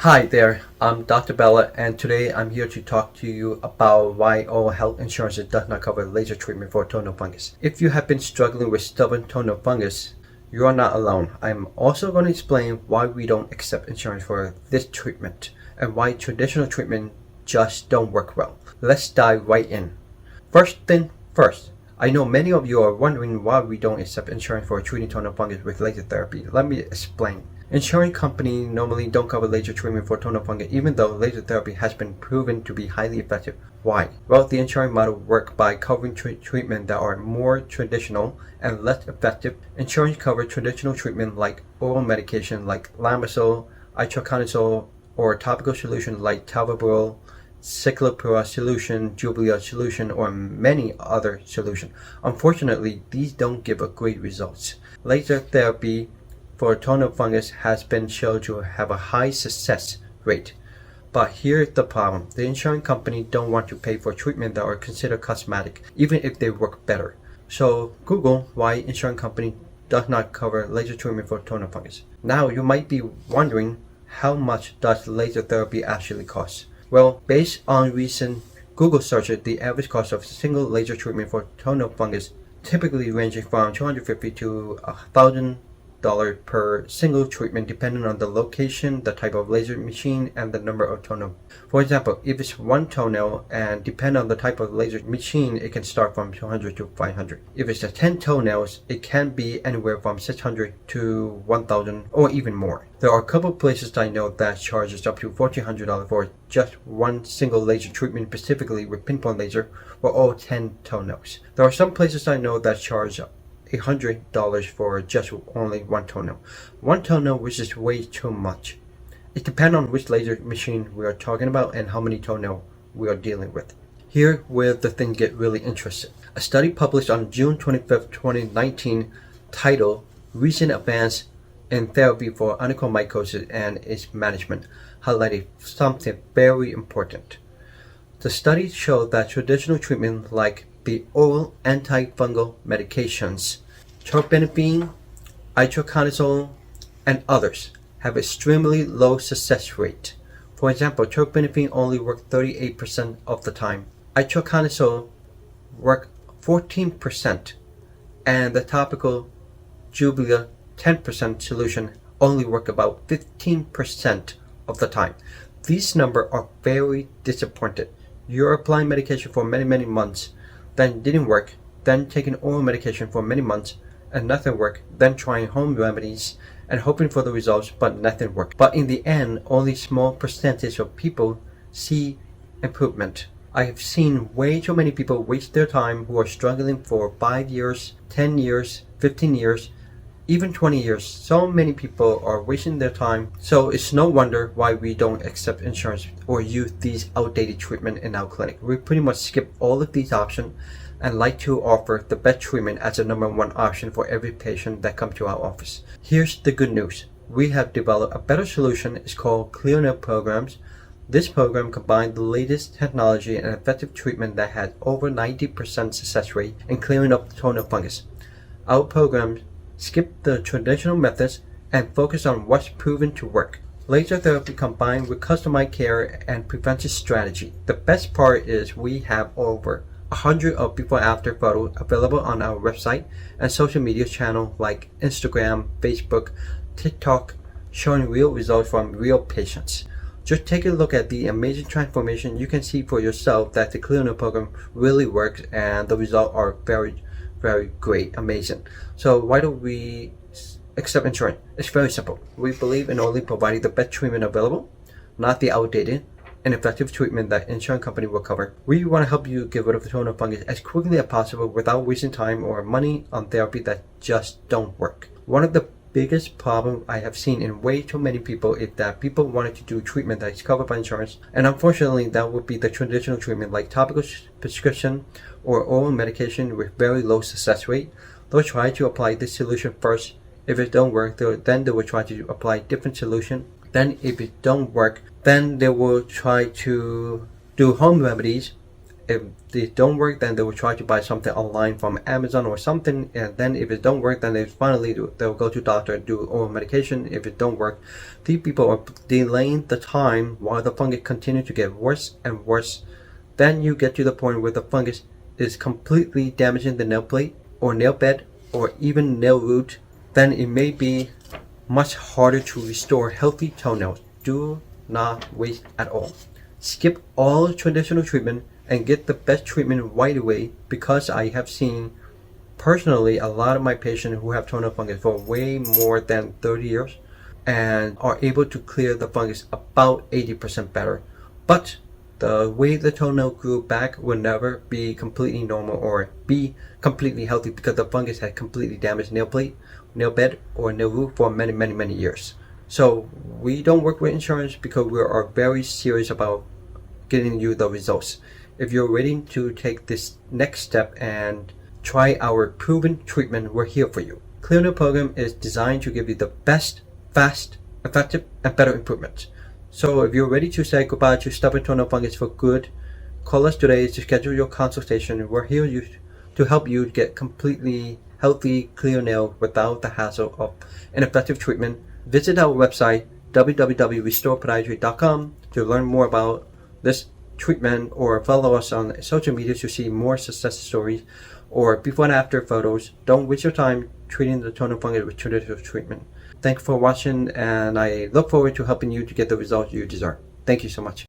Hi there, I'm Dr. Bella, and today I'm here to talk to you about why all health insurances does not cover laser treatment for toenail fungus. If you have been struggling with stubborn toenail fungus, you are not alone. I'm also going to explain why we don't accept insurance for this treatment and why traditional treatment just don't work well. Let's dive right in. First thing first, I know many of you are wondering why we don't accept insurance for treating toenail fungus with laser therapy. Let me explain. Insurance companies normally don't cover laser treatment for toenail fungus even though laser therapy has been proven to be highly effective. Why? Well, the insurance model works by covering treatment that are more traditional and less effective. Insurance covers traditional treatment like oral medication like Lambisol, itraconazole, or topical solution like Talvabral, Cyclopura solution, Jublia solution, or many other solutions. Unfortunately, these don't give a great results. Laser therapy for toenail fungus has been shown to have a high success rate. But here's the problem. The insurance company don't want to pay for treatment that are considered cosmetic, even if they work better. So Google why insurance company does not cover laser treatment for toenail fungus. Now you might be wondering, how much does laser therapy actually cost? Well, based on recent Google searches, the average cost of single laser treatment for toenail fungus typically ranging from $250 to $1,000 per single treatment depending on the location, the type of laser machine, and the number of toenails. For example, if it's one toenail and depending on the type of laser machine, it can start from $200 to $500. If it's 10 toenails, it can be anywhere from $600 to $1,000 or even more. There are a couple of places I know that charges up to $1,400 for just one single laser treatment, specifically with pinpoint laser for all 10 toenails. There are some places I know that charge $100 for just only one toenail. One toenail, which is way too much. It depends on which laser machine we are talking about and how many toenails we are dealing with. Here where the things get really interesting. A study published on June 25th, 2019 titled Recent Advance in Therapy for Onychomycosis and Its Management highlighted something very important. The study showed that traditional treatment like the oral antifungal medications, terbinafine, itraconazole, and others have extremely low success rate. For example, terbinafine only works 38% of the time, itraconazole works 14%, and the topical Jublia 10% solution only work about 15% of the time. These numbers are very disappointing. You're applying medication for many months, then didn't work, then taking oral medication for many months and nothing worked, then trying home remedies and hoping for the results, but nothing worked. But in the end, only small percentage of people see improvement. I have seen way too many people waste their time who are struggling for 5 years, 10 years, 15 years, even 20 years. So many people are wasting their time. So it's no wonder why we don't accept insurance or use these outdated treatment in our clinic. We pretty much skip all of these options and like to offer the best treatment as the #1 option for every patient that comes to our office. Here's the good news. We have developed a better solution. It's called Clear Nail Programs. This program combines the latest technology and effective treatment that has over 90% success rate in clearing up toenail fungus. Our programs skip the traditional methods and focus on what's proven to work. Laser therapy combined with customized care and preventive strategy. The best part is we have over 100 of before and after photos available on our website and social media channel like Instagram, Facebook, TikTok, showing real results from real patients. Just take a look at the amazing transformation. You can see for yourself that the Clear Nail program really works and the results are very great, amazing. So why don't we accept insurance? It's very simple. We believe in only providing the best treatment available, not the outdated and effective treatment that insurance company will cover. We want to help you get rid of the toenail fungus as quickly as possible without wasting time or money on therapy that just don't work. One of the biggest problem I have seen in way too many people is that people wanted to do treatment that is covered by insurance, and unfortunately that would be the traditional treatment like topical prescription or oral medication with very low success rate. They'll try to apply this solution first. If it don't work, then they will try to apply different solution. Then if it don't work, then they will try to do home remedies If they don't work, then they will try to buy something online from Amazon or something, and then if it don't work, then they'll go to doctor and do oral medication. If it don't work, these people are delaying the time while the fungus continue to get worse and worse. Then you get to the point where the fungus is completely damaging the nail plate or nail bed or even nail root. Then it may be much harder to restore healthy toenails. Do not waste at all. Skip all traditional treatment and get the best treatment right away, because I have seen personally a lot of my patients who have toenail fungus for way more than 30 years and are able to clear the fungus about 80% better. But the way the toenail grew back will never be completely normal or be completely healthy, because the fungus had completely damaged nail plate, nail bed, or nail root for many years. So we don't work with insurance because we are very serious about getting you the results. If you're ready to take this next step and try our proven treatment, we're here for you. Toenail program is designed to give you the best, fast, effective, and better improvements. So if you're ready to say goodbye to stubborn toenail fungus for good, call us today to schedule your consultation. We're here to help you get completely healthy, clear nail without the hassle of an effective treatment. Visit our website, www.restorepodiatry.com, to learn more about this treatment, or follow us on social media to see more success stories or before and after photos. Don't waste your time treating the toenail fungus with traditional treatment. Thanks for watching, and I look forward to helping you to get the results you deserve. Thank you so much.